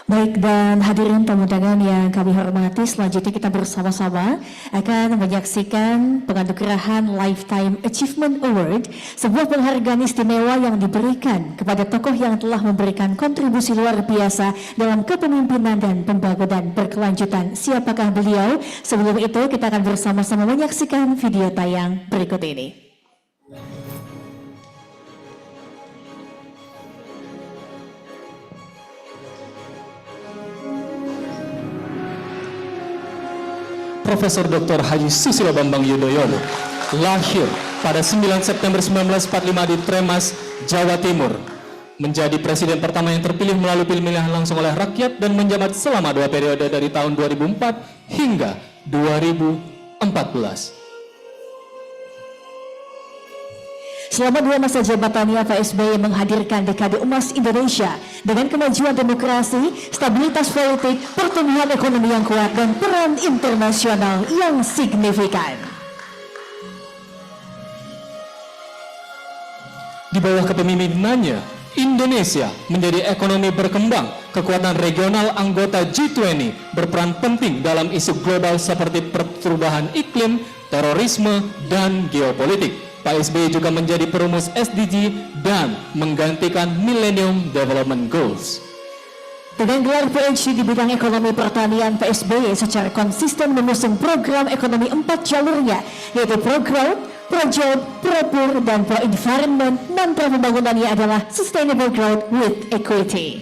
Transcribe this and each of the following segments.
Baik, dan hadirin tamu undangan yang kami hormati, selanjutnya kita bersama-sama akan menyaksikan penganugerahan Lifetime Achievement Award, sebuah penghargaan istimewa yang diberikan kepada tokoh yang telah memberikan kontribusi luar biasa dalam kepemimpinan dan pembangunan berkelanjutan. Siapakah beliau? Sebelum itu kita akan bersama-sama menyaksikan video tayang berikut ini. Profesor Dr. Haji Susilo Bambang Yudhoyono lahir pada 9 September 1945 di Tremas, Jawa Timur. Menjadi presiden pertama yang terpilih melalui pemilihan langsung oleh rakyat dan menjabat selama 2 periode dari tahun 2004 hingga 2014. Selama 2 masa jabatannya, Pak SBY menghadirkan dekade emas Indonesia dengan kemajuan demokrasi, stabilitas politik, pertumbuhan ekonomi yang kuat, dan peran internasional yang signifikan. Di bawah kepemimpinannya, Indonesia menjadi ekonomi berkembang, kekuatan regional anggota G20 berperan penting dalam isu global seperti perubahan iklim, terorisme, dan geopolitik. Pak SBY juga menjadi perumus SDG dan menggantikan Millennium Development Goals. Dengan gelar PhD di bidang ekonomi pertanian, Pak SBY secara konsisten mengusung program ekonomi 4 jalurnya, yaitu Pro-Growth, Pro-Job, Pro-Pur, dan Pro-Environment. Mantra pembangunannya adalah Sustainable Growth with Equity.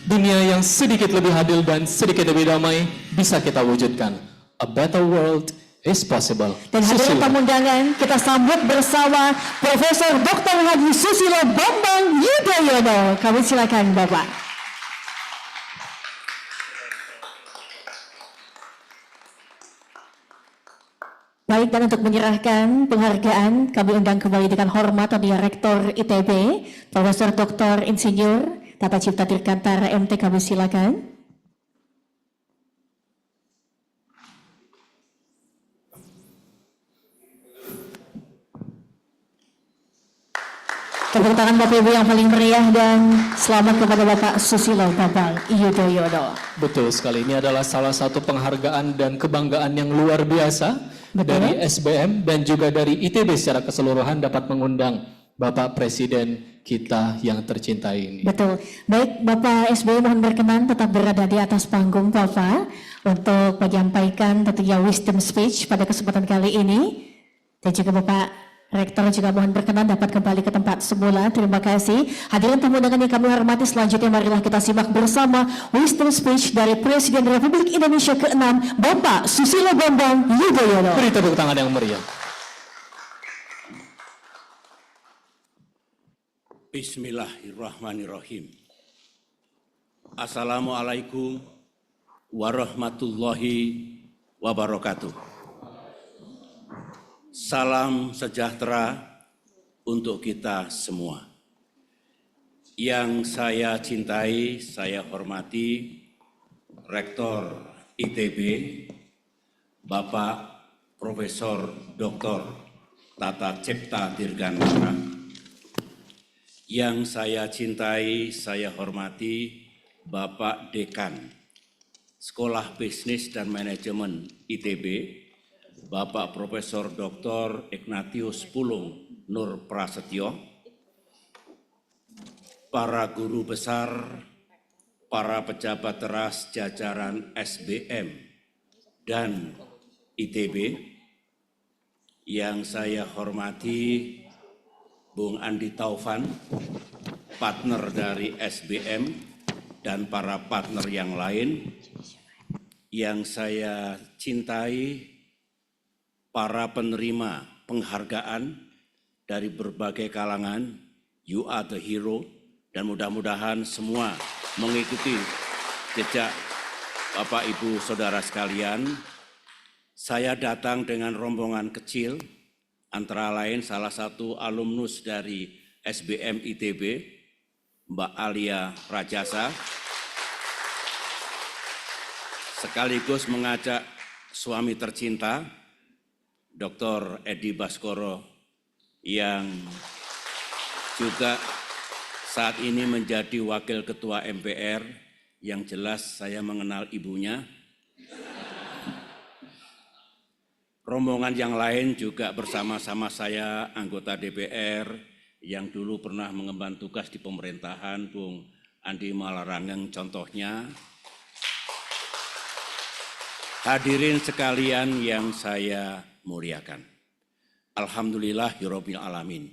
Dunia yang sedikit lebih adil dan sedikit lebih damai bisa kita wujudkan. A better world is possible. Dan hadirin tamu undangan, kita sambut bersama Profesor Dr. Haji Susilo Bambang Yudhoyono. Kami silakan Bapak. Baik, dan untuk menyerahkan penghargaan, kami undang kembali dengan hormat Tadi Rektor ITB, Profesor Dr. Insinyur Tata Cipta Dirgantara MT. Kami silakan. Tepuk tangan Bapak Ibu yang paling meriah dan selamat kepada Bapak Susilo Bambang Yudhoyono. Betul sekali, ini adalah salah satu penghargaan dan kebanggaan yang luar biasa. Betul. Dari SBM dan juga dari ITB secara keseluruhan dapat mengundang Bapak Presiden kita yang tercinta ini. Betul. Baik, Bapak SBY mohon berkenan tetap berada di atas panggung Bapak untuk menyampaikan tentunya wisdom speech pada kesempatan kali ini. Dan juga Bapak Rektor juga mohon berkenan dapat kembali ke tempat semula. Terima kasih. Hadirin tamu undangan yang kami hormati, selanjutnya marilah kita simak bersama wisdom speech dari Presiden Republik Indonesia ke-6, Bapak Susilo Bambang Yudhoyono. Beri tepuk tangan yang meriah. Bismillahirrahmanirrahim. Assalamualaikum warahmatullahi wabarakatuh. Salam sejahtera untuk kita semua. Yang saya cintai, saya hormati Rektor ITB, Bapak Profesor Dr. Tata Cipta Dirgantara. Yang saya cintai, saya hormati Bapak Dekan Sekolah Bisnis dan Manajemen ITB, Bapak Profesor Dr. Ignatius Pulung Nur Prasetyo, para guru besar, para pejabat teras jajaran SBM dan ITB, yang saya hormati Bung Andi Taufan, partner dari SBM, dan para partner yang lain, yang saya cintai, para penerima penghargaan dari berbagai kalangan, you are the hero, dan mudah-mudahan semua mengikuti jejak Bapak Ibu Saudara sekalian. Saya datang dengan rombongan kecil, antara lain salah satu alumnus dari SBM ITB, Mbak Alia Rajasa, sekaligus mengajak suami tercinta, Dr. Edi Baskoro, yang juga saat ini menjadi Wakil Ketua MPR, Yang jelas saya mengenal ibunya. Rombongan yang lain juga bersama-sama saya, anggota DPR yang dulu pernah mengemban tugas di pemerintahan, Bung Andi Malarangeng contohnya. Hadirin sekalian yang saya muliakan. Alhamdulillahirabbil alamin.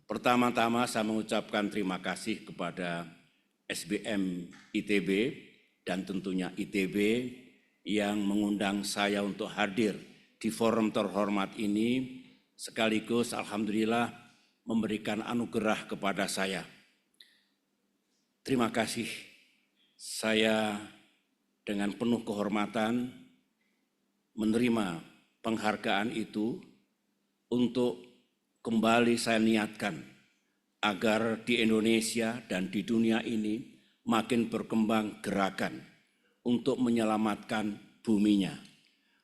Pertama-tama saya mengucapkan terima kasih kepada SBM ITB dan tentunya ITB yang mengundang saya untuk hadir di forum terhormat ini, sekaligus alhamdulillah memberikan anugerah kepada saya. Terima kasih. Saya dengan penuh kehormatan menerima penghargaan itu untuk kembali saya niatkan agar di Indonesia dan di dunia ini makin berkembang gerakan untuk menyelamatkan buminya,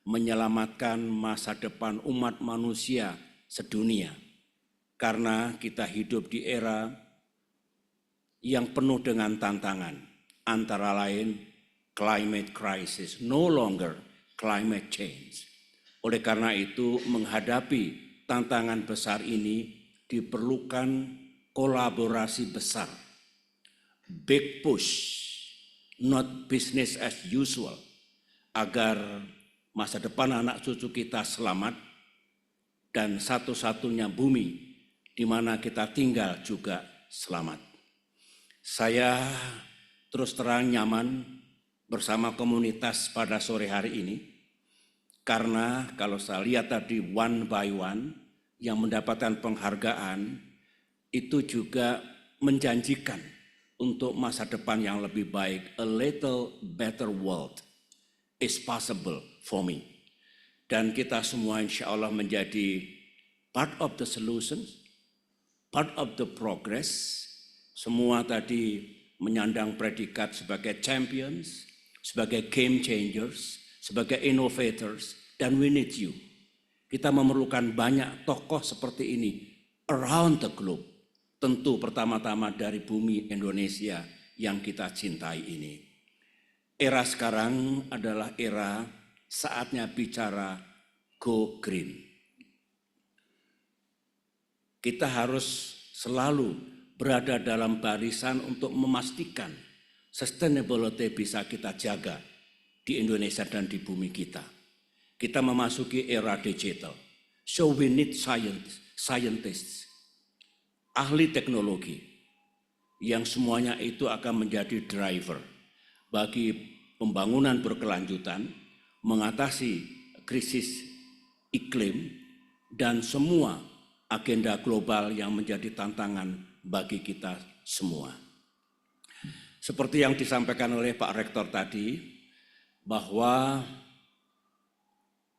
menyelamatkan masa depan umat manusia sedunia. Karena kita hidup di era yang penuh dengan tantangan, antara lain climate crisis, no longer climate change. Oleh karena itu, menghadapi tantangan besar ini diperlukan kolaborasi besar. Big push, not business as usual, agar masa depan anak cucu kita selamat dan satu-satunya bumi di mana kita tinggal juga selamat. Saya terus terang nyaman bersama komunitas pada sore hari ini, karena kalau saya lihat tadi one by one yang mendapatkan penghargaan itu juga menjanjikan untuk masa depan yang lebih baik. A little better world is possible for me. Dan kita semua insya Allah menjadi part of the solution, part of the progress. Semua tadi menyandang predikat sebagai champions, sebagai game changers, sebagai innovators, dan we need you. Kita memerlukan banyak tokoh seperti ini around the globe. Tentu pertama-tama dari bumi Indonesia yang kita cintai ini. Era sekarang adalah era saatnya bicara go green. Kita harus selalu berada dalam barisan untuk memastikan sustainability bisa kita jaga di Indonesia dan di bumi kita. Kita memasuki era digital. So we need scientists, ahli teknologi, yang semuanya itu akan menjadi driver bagi pembangunan berkelanjutan, mengatasi krisis iklim, dan semua agenda global yang menjadi tantangan bagi kita semua. Seperti yang disampaikan oleh Pak Rektor tadi, bahwa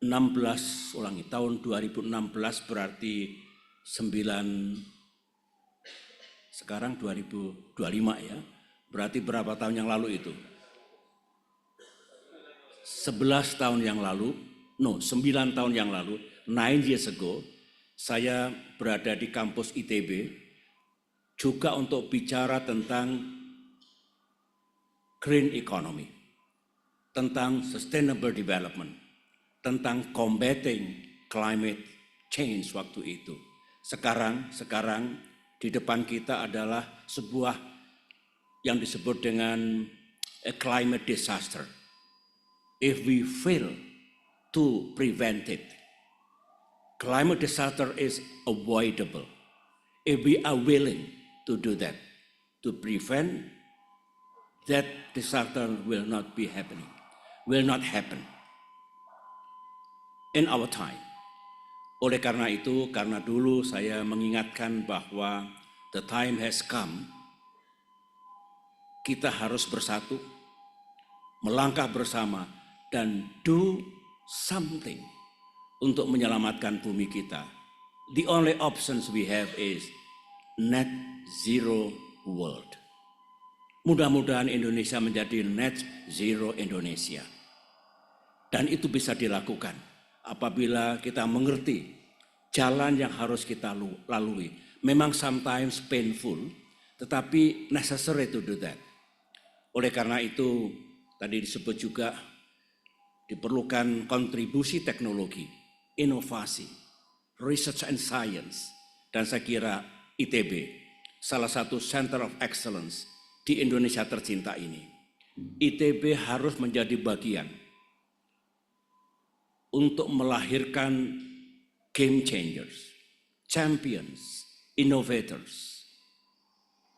tahun 2016 berarti 2025 ya, berarti berapa tahun yang lalu itu? 11 tahun yang lalu, 9 tahun yang lalu, 9 years ago, saya berada di kampus ITB, juga untuk bicara tentang green economy, tentang sustainable development, tentang combating climate change waktu itu. Sekarang di depan kita adalah sebuah yang disebut dengan a climate disaster. If we fail to prevent it, climate disaster is avoidable. If we are willing to do that, to prevent that disaster will not happen in our time. Oleh karena itu, karena dulu saya mengingatkan bahwa the time has come, kita harus bersatu, melangkah bersama, dan do something untuk menyelamatkan bumi kita. The only options we have is net zero world. Mudah-mudahan Indonesia menjadi net zero Indonesia. Dan itu bisa dilakukan apabila kita mengerti jalan yang harus kita lalui. Memang sometimes painful, tetapi necessary to do that. Oleh karena itu, tadi disebut juga diperlukan kontribusi teknologi, inovasi, research and science, dan saya kira ITB, salah satu center of excellence di Indonesia tercinta ini. ITB harus menjadi bagian untuk melahirkan game changers, champions, innovators,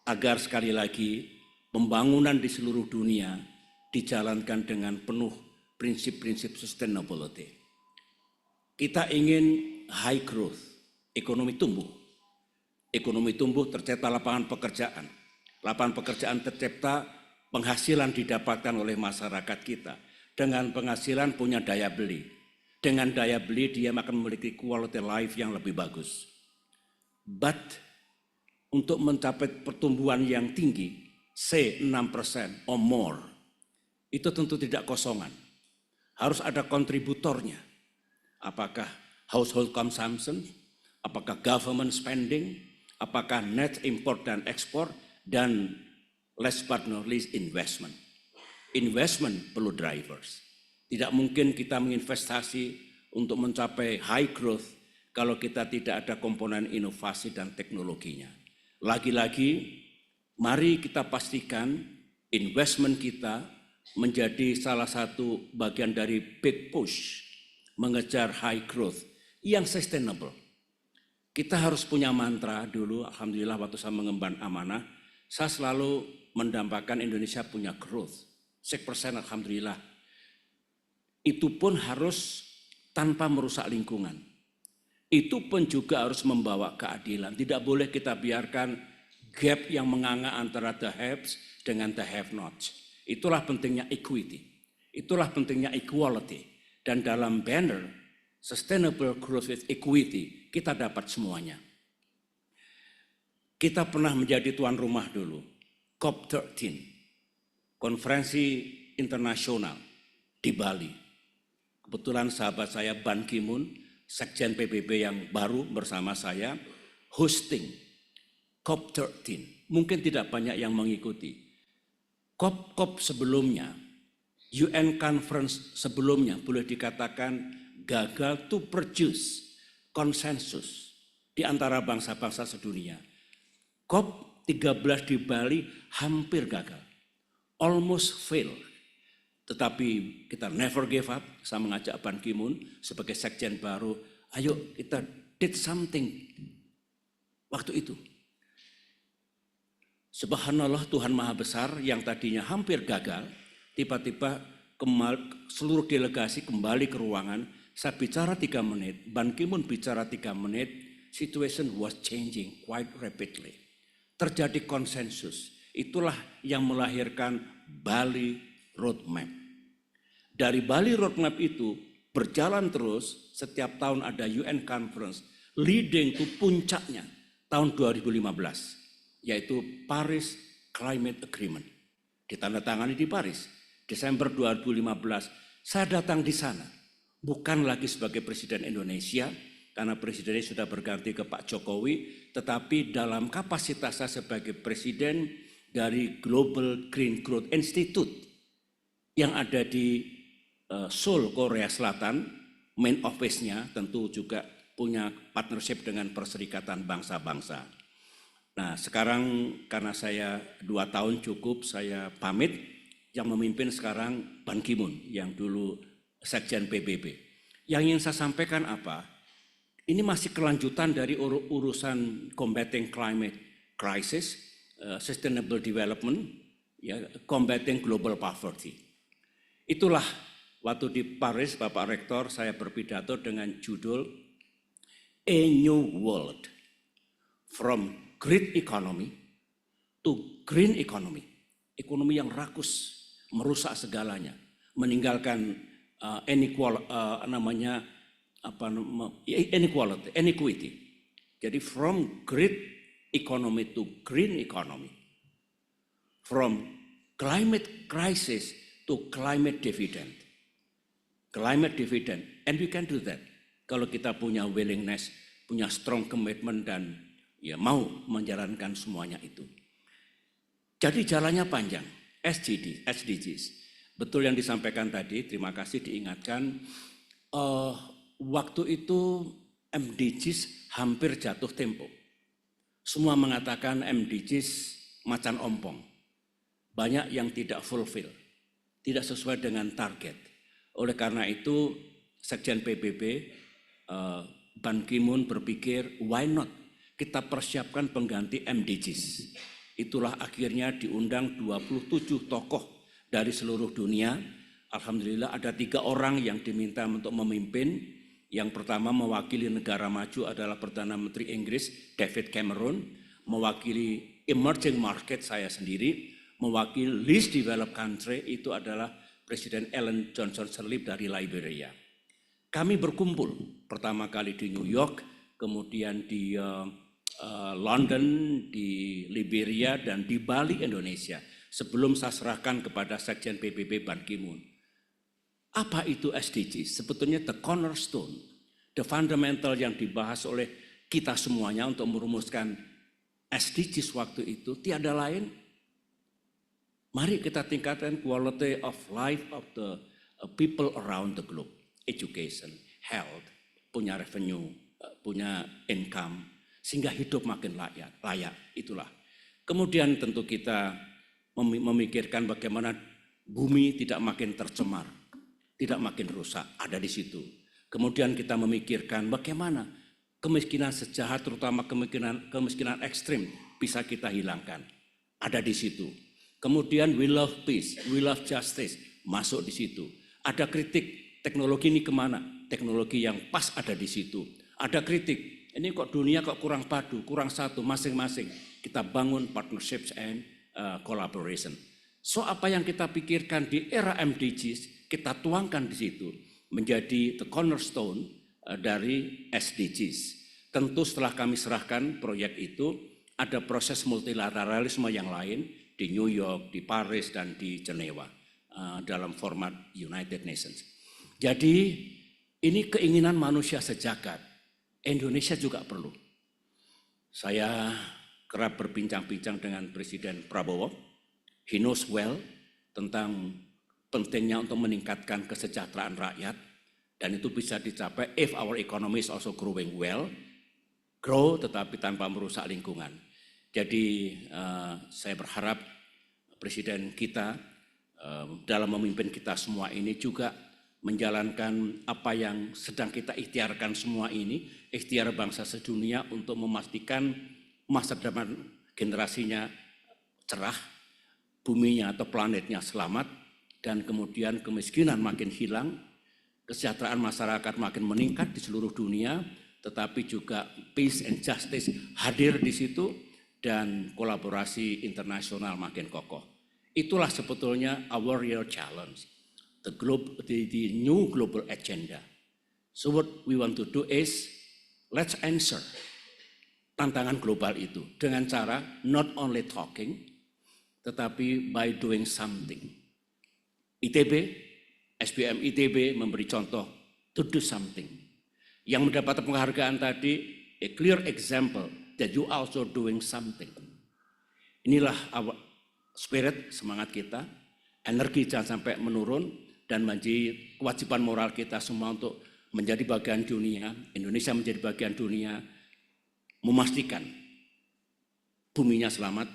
agar sekali lagi pembangunan di seluruh dunia dijalankan dengan penuh prinsip-prinsip sustainability. Kita ingin high growth, ekonomi tumbuh. Ekonomi tumbuh tercipta lapangan pekerjaan. Lapangan pekerjaan tercipta, penghasilan didapatkan oleh masyarakat kita. Dengan penghasilan punya daya beli. Dengan daya beli dia akan memiliki quality life yang lebih bagus. But untuk mencapai pertumbuhan yang tinggi, say 6% or more, itu tentu tidak kosongan. Harus ada kontributornya. Apakah household consumption, apakah government spending, apakah net import dan ekspor, dan last but not least investment. Investment perlu drivers. Tidak mungkin kita menginvestasi untuk mencapai high growth kalau kita tidak ada komponen inovasi dan teknologinya. Lagi-lagi, mari kita pastikan investment kita menjadi salah satu bagian dari big push mengejar high growth yang sustainable. Kita harus punya mantra dulu, alhamdulillah waktu saya mengemban amanah, saya selalu mendambakan Indonesia punya growth, 6% alhamdulillah. Itu pun harus tanpa merusak lingkungan. Itu pun juga harus membawa keadilan. Tidak boleh kita biarkan gap yang menganga antara the haves dengan the have-nots. Itulah pentingnya equity. Itulah pentingnya equality. Dan dalam banner Sustainable Growth with Equity, kita dapat semuanya. Kita pernah menjadi tuan rumah dulu, COP13, konferensi internasional di Bali. Kebetulan sahabat saya Ban Ki-moon, Sekjen PBB yang baru bersama saya, hosting COP13. Mungkin tidak banyak yang mengikuti. COP sebelumnya, UN Conference sebelumnya boleh dikatakan gagal to produce konsensus di antara bangsa-bangsa sedunia. COP13 di Bali hampir gagal, almost fail. Tetapi kita never give up. Saya mengajak Ban Ki-moon sebagai sekjen baru, ayo kita did something waktu itu. Subhanallah, Tuhan Maha Besar yang tadinya hampir gagal, tiba-tiba seluruh delegasi kembali ke ruangan. Saya bicara 3 menit, Ban Ki-moon bicara 3 menit, situation was changing quite rapidly. Terjadi konsensus. Itulah yang melahirkan Bali Roadmap. Dari Bali Roadmap itu berjalan terus, setiap tahun ada UN Conference, leading to puncaknya tahun 2015, yaitu Paris Climate Agreement. Ditandatangani di Paris, Desember 2015, saya datang di sana. Bukan lagi sebagai Presiden Indonesia, karena Presidennya sudah berganti ke Pak Jokowi, tetapi dalam kapasitas saya sebagai Presiden dari Global Green Growth Institute yang ada di Seoul, Korea Selatan, main office-nya tentu juga punya partnership dengan Perserikatan Bangsa-Bangsa. Nah sekarang karena saya 2 tahun cukup, saya pamit, yang memimpin sekarang Ban Ki-moon yang dulu Sekjen PBB. Yang ingin saya sampaikan apa? Ini masih kelanjutan dari urusan combating climate crisis, sustainable development, ya, combating global poverty. Itulah waktu di Paris, Bapak Rektor, saya berpidato dengan judul A New World, From Great Economy to Green Economy. Ekonomi yang rakus, merusak segalanya, meninggalkan inequality. Jadi from great economy to green economy, from climate crisis to climate dividend, and we can do that kalau kita punya willingness, punya strong commitment dan ya mau menjalankan semuanya itu. Jadi jalannya panjang. SDGs. Betul yang disampaikan tadi, terima kasih diingatkan. Waktu itu MDGs hampir jatuh tempo. Semua mengatakan MDGs macan ompong. Banyak yang tidak fulfill, tidak sesuai dengan target. Oleh karena itu, Sekjen PBB, Ban Ki-moon berpikir, why not? Kita persiapkan pengganti MDGs. Itulah akhirnya diundang 27 tokoh dari seluruh dunia. Alhamdulillah ada 3 orang yang diminta untuk memimpin. Yang pertama mewakili negara maju adalah Perdana Menteri Inggris David Cameron, mewakili emerging market saya sendiri, mewakili least developed country itu adalah Presiden Ellen Johnson Sirleaf dari Liberia. Kami berkumpul pertama kali di New York, kemudian di London, di Liberia, dan di Bali, Indonesia. Sebelum saya serahkan kepada Sekjen PBB Ban Ki-moon. Apa itu SDGs? Sebetulnya the cornerstone, the fundamental yang dibahas oleh kita semuanya untuk merumuskan SDGs waktu itu tiada lain. Mari kita tingkatkan quality of life of the people around the globe. Education, health, punya revenue, punya income, sehingga hidup makin layak. Itulah. Kemudian tentu kita memikirkan bagaimana bumi tidak makin tercemar, tidak makin rusak, ada di situ. Kemudian kita memikirkan bagaimana kemiskinan sejahat, terutama kemiskinan ekstrim, bisa kita hilangkan, ada di situ. Kemudian we love peace, we love justice, masuk di situ. Ada kritik, teknologi ini kemana? Teknologi yang pas ada di situ. Ada kritik, ini kok dunia kok kurang padu, kurang satu, masing-masing. Kita bangun partnerships and collaboration. So apa yang kita pikirkan di era MDGs, kita tuangkan di situ menjadi the cornerstone dari SDGs. Tentu setelah kami serahkan proyek itu, ada proses multilateralisme yang lain di New York, di Paris, dan di Jenewa dalam format United Nations. Jadi ini keinginan manusia sejagat. Indonesia juga perlu. Saya kerap berbincang-bincang dengan Presiden Prabowo. He knows well tentang pentingnya untuk meningkatkan kesejahteraan rakyat. Dan itu bisa dicapai if our economy is also growing well. Grow tetapi tanpa merusak lingkungan. Jadi saya berharap Presiden kita dalam memimpin kita semua ini juga menjalankan apa yang sedang kita ikhtiarkan semua ini, ikhtiar bangsa sedunia untuk memastikan masa depan generasinya cerah, buminya atau planetnya selamat, dan kemudian kemiskinan makin hilang, kesejahteraan masyarakat makin meningkat di seluruh dunia, tetapi juga peace and justice hadir di situ, dan kolaborasi internasional makin kokoh. Itulah sebetulnya our real challenge. The new global agenda. So what we want to do is, let's answer tantangan global itu dengan cara not only talking, tetapi by doing something. ITB, SBM ITB memberi contoh to do something. Yang mendapat penghargaan tadi, a clear example that you also doing something. Inilah our spirit, semangat kita, energi jangan sampai menurun, dan menjadi kewajiban moral kita semua untuk menjadi bagian dunia, Indonesia menjadi bagian dunia, memastikan buminya selamat,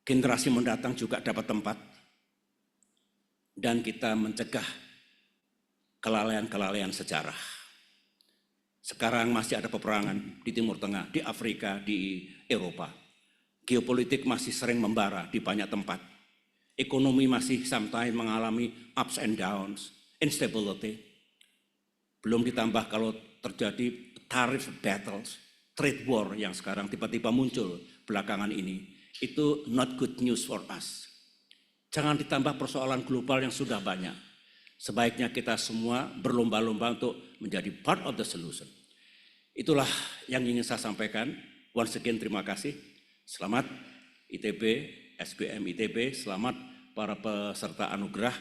generasi mendatang juga dapat tempat, dan kita mencegah kelalaian-kelalaian sejarah. Sekarang masih ada peperangan di Timur Tengah, di Afrika, di Eropa. Geopolitik masih sering membara di banyak tempat. Ekonomi masih sometimes mengalami ups and downs, instability. Belum ditambah kalau terjadi tariff battles, trade war yang sekarang tiba-tiba muncul belakangan ini. Itu not good news for us. Jangan ditambah persoalan global yang sudah banyak. Sebaiknya kita semua berlomba-lomba untuk menjadi part of the solution. Itulah yang ingin saya sampaikan. Once again terima kasih. Selamat ITB, SBM ITB, selamat para peserta anugerah.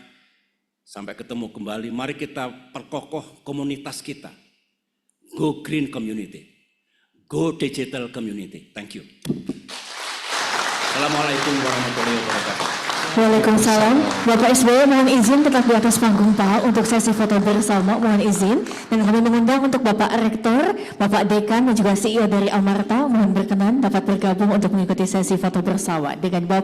Sampai ketemu kembali. Mari kita perkokoh komunitas kita. Go green community. Go digital community. Thank you. Assalamualaikum warahmatullahi wabarakatuh. Waalaikumsalam. Bapak SBY mohon izin tetap di atas panggung Pak untuk sesi foto bersama, mohon izin. Dan kami mengundang untuk Bapak Rektor, Bapak Dekan dan juga CEO dari Amarta mohon berkenan dapat bergabung untuk mengikuti sesi foto bersama dengan Bapak